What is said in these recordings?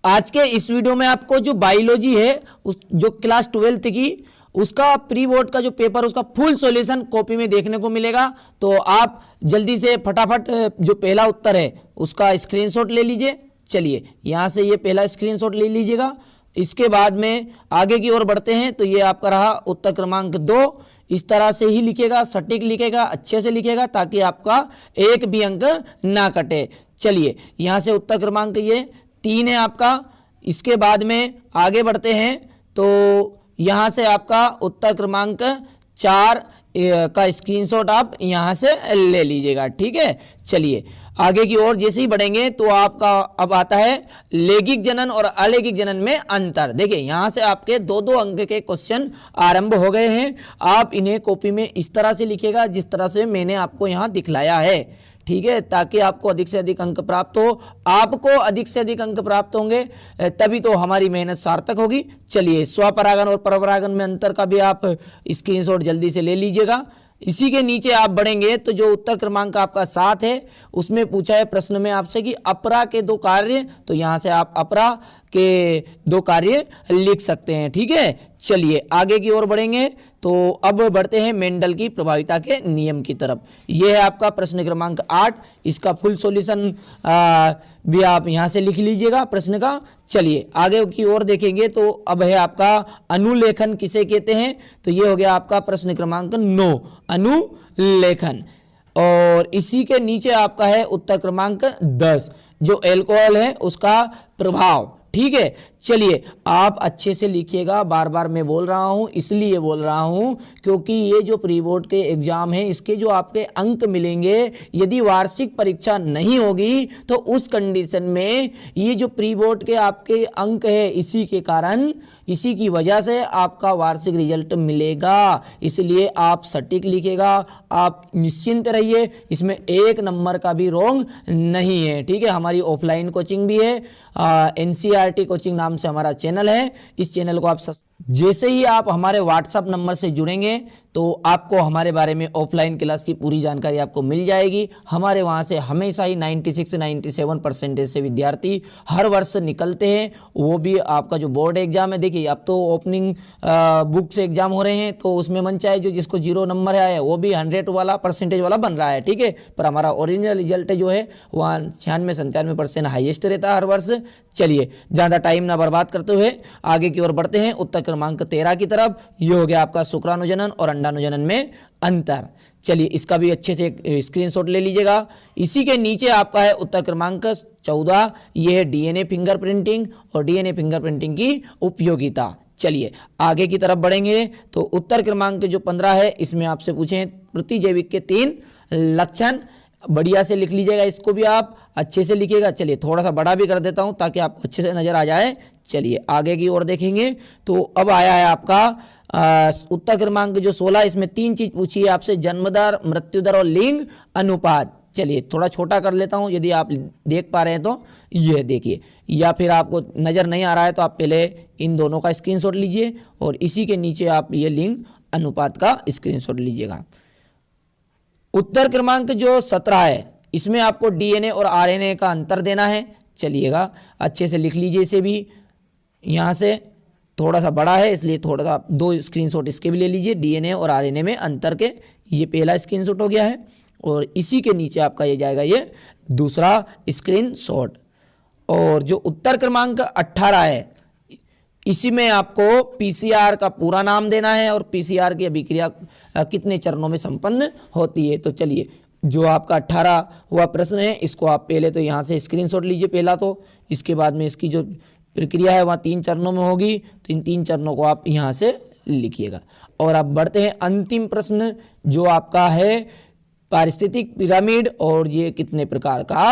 आज के इस वीडियो में आपको जो बायोलॉजी है जो क्लास 12th की उसका प्री बोर्ड का जो पेपर उसका फुल सॉल्यूशन कॉपी में देखने को मिलेगा। तो आप जल्दी से फटाफट जो पहला उत्तर है उसका स्क्रीनशॉट ले लीजिए। चलिए यहाँ से ये पहला स्क्रीनशॉट ले लीजिएगा। इसके बाद में आगे की ओर बढ़ते हैं। तो ये आपका रहा उत्तर क्रमांक 2। इस तरह से ही लिखेगा, सटीक लिखेगा, अच्छे से लिखेगा ताकि आपका एक भी अंक ना कटे। चलिए यहाँ से उत्तर क्रमांक ये 3 है आपका। इसके बाद में आगे बढ़ते हैं तो यहाँ से आपका उत्तर क्रमांक 4 का स्क्रीनशॉट आप यहाँ से ले लीजिएगा। ठीक है, चलिए आगे की ओर जैसे ही बढ़ेंगे तो आपका अब आता है लैंगिक जनन और अलैंगिक जनन में अंतर। देखिए यहाँ से आपके 2-2 अंक के क्वेश्चन आरंभ हो गए हैं। आप इन्हें कॉपी में इस तरह से लिखिएगा जिस तरह से मैंने आपको यहाँ दिखलाया है। ठीक है, ताकि आपको अधिक से अधिक अंक प्राप्त हो। आपको अधिक से अधिक अंक प्राप्त होंगे तभी तो हमारी मेहनत सार्थक होगी। चलिए स्वपरागन और परपरागन में अंतर का भी आप स्क्रीनशॉट जल्दी से ले लीजिएगा। इसी के नीचे आप बढ़ेंगे तो जो उत्तर क्रमांक आपका 7 है उसमें पूछा है प्रश्न में आपसे कि अपरा के 2 कार्य। तो यहाँ से आप अपरा के 2 कार्य लिख सकते हैं। ठीक है, चलिए आगे की ओर बढ़ेंगे तो अब बढ़ते हैं मेंडल की प्रभाविता के नियम की तरफ। यह है आपका प्रश्न क्रमांक 8। इसका फुल सॉल्यूशन भी आप यहाँ से लिख लीजिएगा प्रश्न का। चलिए आगे की ओर देखेंगे तो अब है आपका अनुलेखन किसे कहते हैं। तो ये हो गया आपका प्रश्न क्रमांक 9 अनुलेखन। और इसी के नीचे आपका है उत्तर क्रमांक 10 जो अल्कोहल है उसका प्रभाव। ठीक है, चलिए आप अच्छे से लिखिएगा। बार बार मैं बोल रहा हूं, इसलिए बोल रहा हूं क्योंकि ये जो प्री बोर्ड के एग्जाम है इसके जो आपके अंक मिलेंगे यदि वार्षिक परीक्षा नहीं होगी तो उस कंडीशन में ये जो प्री बोर्ड के आपके अंक है इसी के कारण, इसी की वजह से आपका वार्षिक रिजल्ट मिलेगा। इसलिए आप सटीक लिखिएगा, आप निश्चिंत रहिए, इसमें 1 नंबर का भी रोंग नहीं है। ठीक है, हमारी ऑफलाइन कोचिंग भी है, NCERT कोचिंग नाम से हमारा चैनल है। इस चैनल को आप जैसे ही आप हमारे व्हाट्सएप नंबर से जुड़ेंगे तो आपको हमारे बारे में ऑफलाइन क्लास की पूरी जानकारी आपको मिल जाएगी। हमारे वहाँ से हमेशा ही 96-97% से विद्यार्थी हर वर्ष निकलते हैं। वो भी आपका जो बोर्ड एग्जाम है, देखिए अब तो ओपनिंग बुक से एग्जाम हो रहे हैं तो उसमें मन चाहे जो जिसको 0 नंबर है वो भी 100 वाला परसेंटेज वाला बन रहा है। ठीक है, पर हमारा ओरिजिनल रिजल्ट जो है वहाँ 96-97% हाईएस्ट रहता है हर वर्ष। चलिए ज़्यादा टाइम ना बर्बाद करते हुए आगे की ओर बढ़ते हैं उत्तर क्रमांक 13 की तरफ। ये हो गया आपका शुक्राणुजनन और अंडाणुजनन में अंतर। चलिए इसका भी अच्छे से स्क्रीनशॉट ले लीजिएगा। इसी के नीचे आपका है उत्तर क्रमांक 14। ये है डीएनए फिंगरप्रिंटिंग और डीएनए फिंगरप्रिंटिंग की उपयोगिता। चलिए आगे की तरफ बढ़ेंगे तो उत्तर क्रमांक जो 15 है इसमें आपसे पूछे प्रतिजैविक के 3 लक्षण। बढ़िया से लिख लीजिएगा, इसको भी आप अच्छे से लिखिएगा। चलिए थोड़ा सा बड़ा भी कर देता हूं ताकि आपको अच्छे से नजर आ जाए। चलिए आगे की ओर देखेंगे तो अब आया है आपका उत्तर क्रमांक जो 16। इसमें 3 चीज पूछी है आपसे, जन्म दर, मृत्यु दर और लिंग अनुपात। चलिए थोड़ा छोटा कर लेता हूं यदि आप देख पा रहे हैं तो ये देखिए, या फिर आपको नजर नहीं आ रहा है तो आप पहले इन दोनों का स्क्रीनशॉट लीजिए और इसी के नीचे आप ये लिंग अनुपात का स्क्रीनशॉट लीजिएगा। उत्तर क्रमांक जो 17 है इसमें आपको डीएनए और आरएनए का अंतर देना है। चलिएगा अच्छे से लिख लीजिए इसे भी। यहाँ से थोड़ा सा बड़ा है इसलिए थोड़ा सा 2 स्क्रीनशॉट इसके भी ले लीजिए। डीएनए और आरएनए में अंतर के ये पहला स्क्रीनशॉट हो गया है और इसी के नीचे आपका ये जाएगा ये दूसरा स्क्रीनशॉट। और जो उत्तर क्रमांक 18 है इसी में आपको पीसीआर का पूरा नाम देना है और पीसीआर की अभिक्रिया कितने चरणों में संपन्न होती है। तो चलिए जो आपका 18 हुआ प्रश्न है इसको आप पहले तो यहाँ से स्क्रीनशॉट लीजिए पहला तो। इसके बाद में इसकी जो प्रक्रिया है वहाँ 3 चरणों में होगी तो इन 3 चरणों को आप यहाँ से लिखिएगा। और अब बढ़ते हैं अंतिम प्रश्न जो आपका है पारिस्थितिक पिरामिड और ये कितने प्रकार का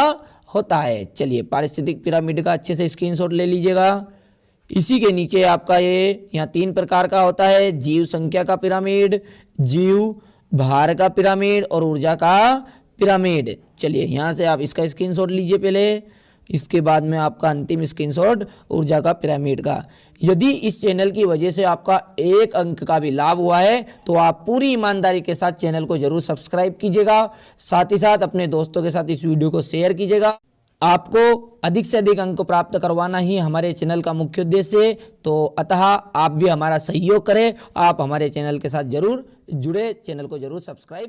होता है। चलिए पारिस्थितिक पिरामिड का अच्छे से स्क्रीनशॉट ले लीजिएगा। इसी के नीचे आपका ये यहाँ 3 प्रकार का होता है, जीव संख्या का पिरामिड, जीव भार का पिरामिड और ऊर्जा का पिरामिड। चलिए यहाँ से आप इसका स्क्रीनशॉट लीजिए पहले, इसके बाद में आपका अंतिम स्क्रीनशॉट ऊर्जा का पिरामिड का। यदि इस चैनल की वजह से आपका 1 अंक का भी लाभ हुआ है तो आप पूरी ईमानदारी के साथ चैनल को जरूर सब्सक्राइब कीजिएगा। साथ ही साथ अपने दोस्तों के साथ इस वीडियो को शेयर कीजिएगा। आपको अधिक से अधिक अंक प्राप्त करवाना ही हमारे चैनल का मुख्य उद्देश्य है। तो अतः आप भी हमारा सहयोग करें, आप हमारे चैनल के साथ जरूर जुड़े, चैनल को जरूर सब्सक्राइब